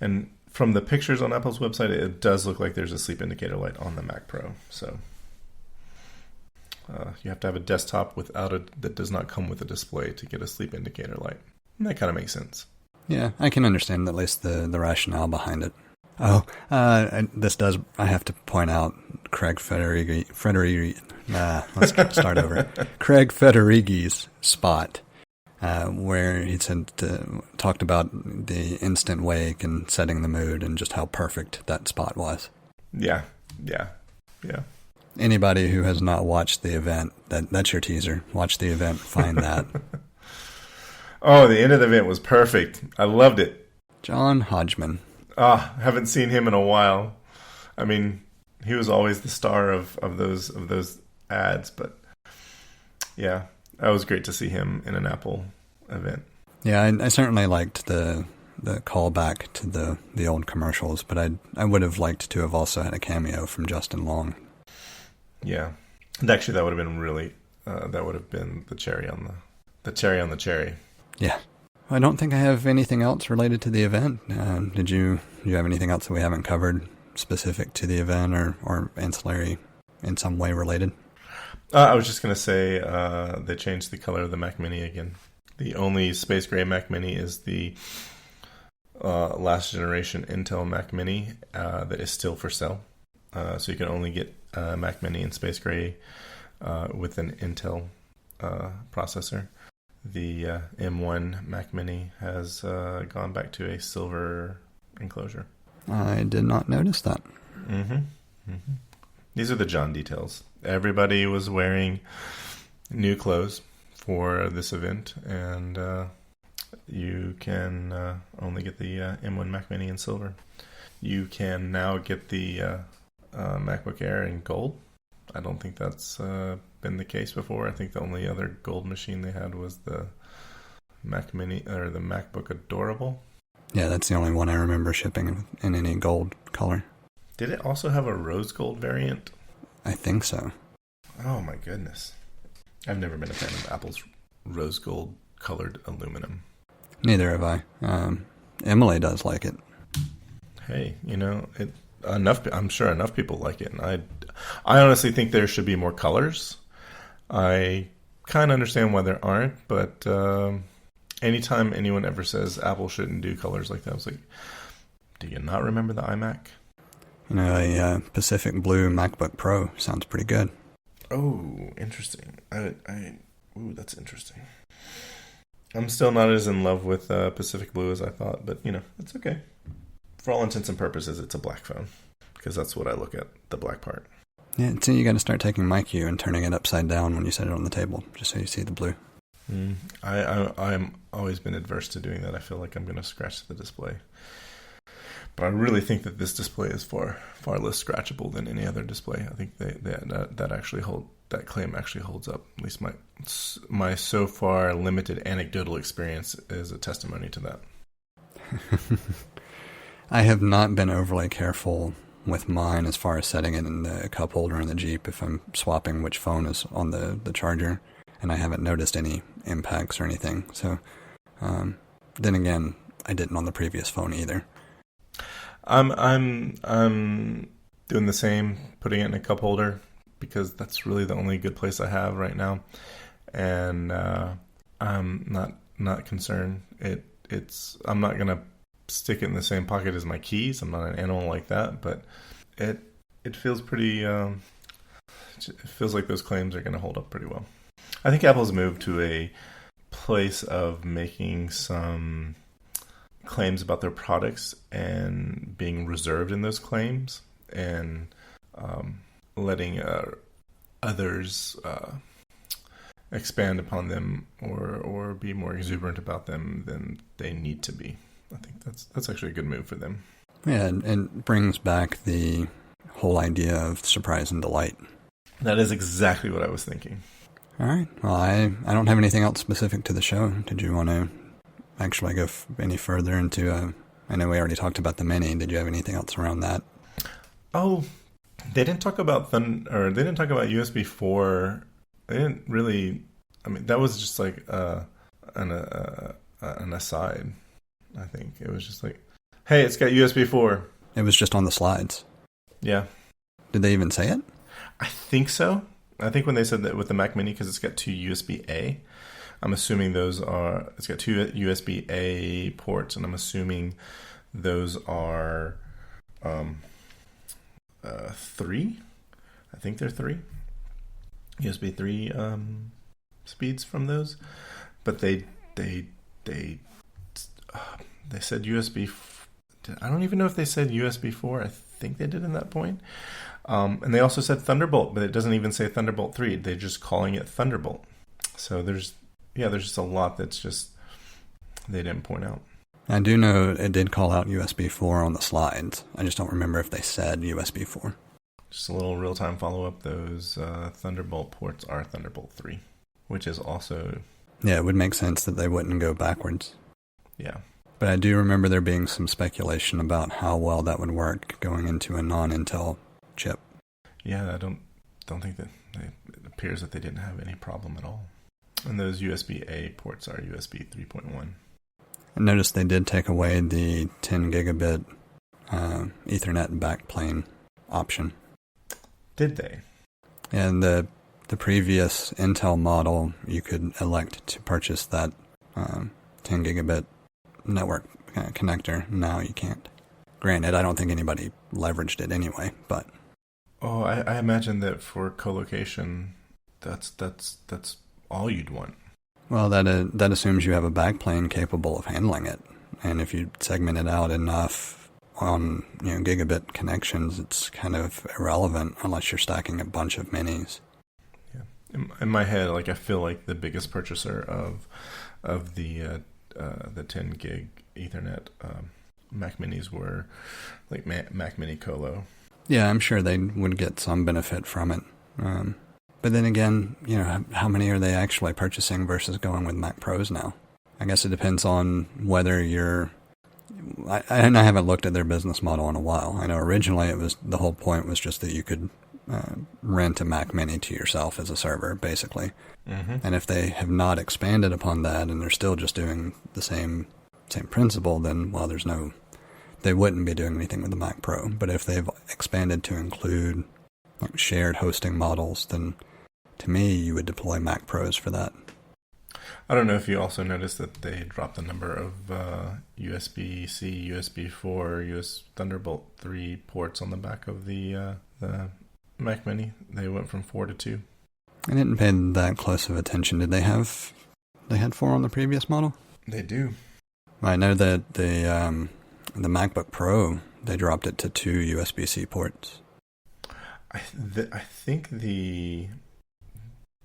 and from the pictures on Apple's website, it does look like there's a sleep indicator light on the Mac Pro. So you have to have a desktop that does not come with a display to get a sleep indicator light. And that kind of makes sense. Yeah, I can understand at least the rationale behind it. I have to point out Craig Federighi. Let's start over. Craig Federighi's spot, where he talked about the instant wake and setting the mood and just how perfect that spot was. Yeah. Anybody who has not watched the event, that's your teaser. Watch the event, find that. Oh, the end of the event was perfect. I loved it. John Hodgman. Haven't seen him in a while. I mean, he was always the star of those ads, but yeah, that was great to see him in an Apple event. Yeah, I certainly liked the callback to the old commercials, but I would have liked to have also had a cameo from Justin Long. Yeah, and actually, that would have been really that would have been the cherry on the cherry. Yeah. I don't think I have anything else related to the event. Did you have anything else that we haven't covered specific to the event or ancillary in some way related? I was just going to say they changed the color of the Mac Mini again. The only space gray Mac Mini is the last generation Intel Mac Mini that is still for sale. So you can only get Mac Mini in space gray with an Intel processor. The M1 Mac Mini has gone back to a silver enclosure. I did not notice that. These are the John details. Everybody was wearing new clothes for this event, and you can only get the M1 Mac Mini in silver. You can now get the MacBook Air in gold. I don't think that's been the case before. I think the only other gold machine they had was the Mac Mini or the MacBook Adorable. Yeah, that's the only one I remember shipping in any gold color. Did it also have a rose gold variant? I think so. Oh my goodness. I've never been a fan of Apple's rose gold colored aluminum. Neither have I. Emily does like it. Hey, I'm sure enough people like it, and I honestly think there should be more colors. I kind of understand why there aren't, but anytime anyone ever says Apple shouldn't do colors like that, I was like, do you not remember the iMac? A Pacific Blue MacBook Pro sounds pretty good. Oh, interesting. Ooh, that's interesting. I'm still not as in love with Pacific Blue as I thought, but it's okay. For all intents and purposes, it's a black phone, because that's what I look at, the black part. Yeah, so you got to start taking my cue and turning it upside down when you set it on the table, just so you see the blue. I'm always been adverse to doing that. I feel like I'm going to scratch the display. But I really think that this display is far less scratchable than any other display. I think that claim actually holds up. At least my so far limited anecdotal experience is a testimony to that. I have not been overly careful with mine as far as setting it in the cup holder in the Jeep if I'm swapping which phone is on the charger. and I haven't noticed any impacts or anything. So, then again, I didn't on the previous phone either. I'm doing the same, putting it in a cup holder because that's really the only good place I have right now, and I'm not concerned. I'm not gonna stick it in the same pocket as my keys. I'm not an animal like that, but it feels pretty. It feels like those claims are gonna hold up pretty well. I think Apple's moved to a place of making some claims about their products and being reserved in those claims, and letting others expand upon them or be more exuberant about them than they need to be. I think that's actually a good move for them. Yeah, and it brings back the whole idea of surprise and delight. That is exactly what I was thinking. All right. Well, I don't have anything else specific to the show. Did you want to actually go any further into? I know we already talked about the Mini. Did you have anything else around that? Oh, they didn't talk about they didn't talk about USB 4. They didn't really. I mean, that was just like an aside. I think it was just like, hey, it's got USB 4. It was just on the slides. Yeah. Did they even say it? I think so. I think when they said that with the Mac Mini, because it's got two USB-A, I'm assuming it's got two USB-A ports, and I'm assuming those are 3. I think they're 3. USB 3 speeds from those. But they said USB. I don't even know if they said USB 4. I think they did in that point. And they also said Thunderbolt, but it doesn't even say Thunderbolt 3. They're just calling it Thunderbolt. So there's just a lot that's just they didn't point out. I do know it did call out USB 4 on the slides. I just don't remember if they said USB 4. Just a little real-time follow-up. Those Thunderbolt ports are Thunderbolt 3, which is also... Yeah, it would make sense that they wouldn't go backwards. Yeah. But I do remember there being some speculation about how well that would work going into a non-Intel chip. Yeah, I don't think that it appears that they didn't have any problem at all. And those USB-A ports are USB 3.1. I noticed they did take away the 10 gigabit Ethernet backplane option. Did they? And the previous Intel model, you could elect to purchase that 10 gigabit network connector. Now you can't. Granted, I don't think anybody leveraged it anyway, but... Oh, I imagine that for co-location, that's all you'd want. Well, that assumes you have a backplane capable of handling it, and if you segment it out enough on gigabit connections, it's kind of irrelevant unless you're stacking a bunch of minis. Yeah, in my head, like I feel like the biggest purchaser of the 10 gig Ethernet Mac Minis were like Mac Mini Colo. Yeah, I'm sure they would get some benefit from it. But then again, how many are they actually purchasing versus going with Mac Pros now? I guess it depends on whether you're... I haven't looked at their business model in a while. I know originally the whole point was just that you could rent a Mac Mini to yourself as a server, basically. Mm-hmm. And if they have not expanded upon that and they're still just doing the same principle, then, well, they wouldn't be doing anything with the Mac Pro. But if they've expanded to include shared hosting models, then to me, you would deploy Mac Pros for that. I don't know if you also noticed that they dropped the number of USB-C, USB 4, Thunderbolt 3 ports on the back of the Mac Mini. They went from 4 to 2. I didn't pay that close of attention. Did they had 4 on the previous model? They do. I know that the MacBook Pro, they dropped it to 2 USB-C ports. I think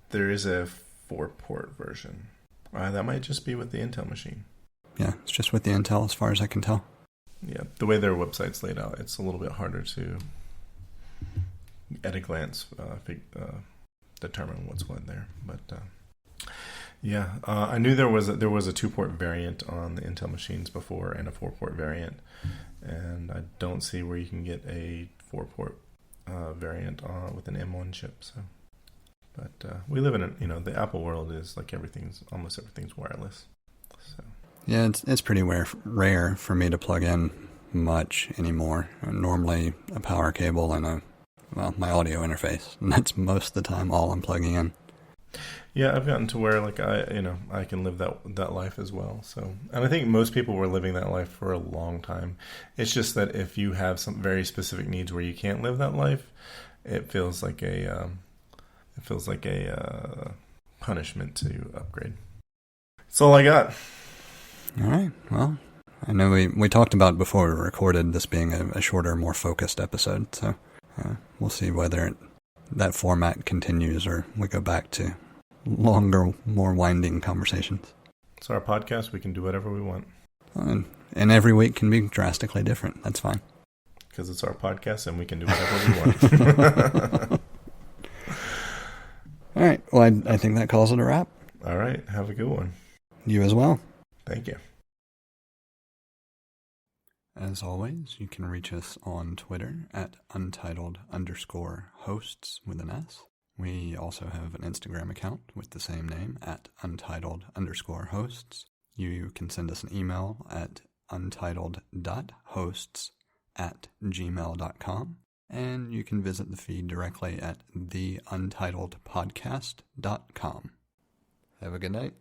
there is a 4-port version. That might just be with the Intel machine. Yeah, it's just with the Intel as far as I can tell. Yeah, the way their website's laid out, it's a little bit harder to, at a glance, determine what's what there. But yeah, I knew there was a 2-port variant on the Intel machines before and a 4-port variant, and I don't see where you can get a 4-port variant with an M1 chip. So But we live in the Apple world is like almost everything's wireless. So Yeah, it's pretty rare for me to plug in much anymore. Normally a power cable and my audio interface, and that's most of the time all I'm plugging in. Yeah, I've gotten to where like I can live that life as well. So, and I think most people were living that life for a long time. It's just that if you have some very specific needs where you can't live that life, it feels like a punishment to upgrade. That's all I got. All right. Well, I know we talked about before we recorded this being a shorter, more focused episode, so we'll see whether that format continues or we go back to longer, more winding conversations. It's our podcast. We can do whatever we want. And every week can be drastically different. That's fine. Because it's our podcast and we can do whatever we want. All right. Well, I think that calls it a wrap. All right. Have a good one. You as well. Thank you. As always, you can reach us on Twitter at untitled_hosts with an S. We also have an Instagram account with the same name at untitled_hosts. You can send us an email at untitled.hosts@gmail.com. And you can visit the feed directly at theuntitledpodcast.com. Have a good night.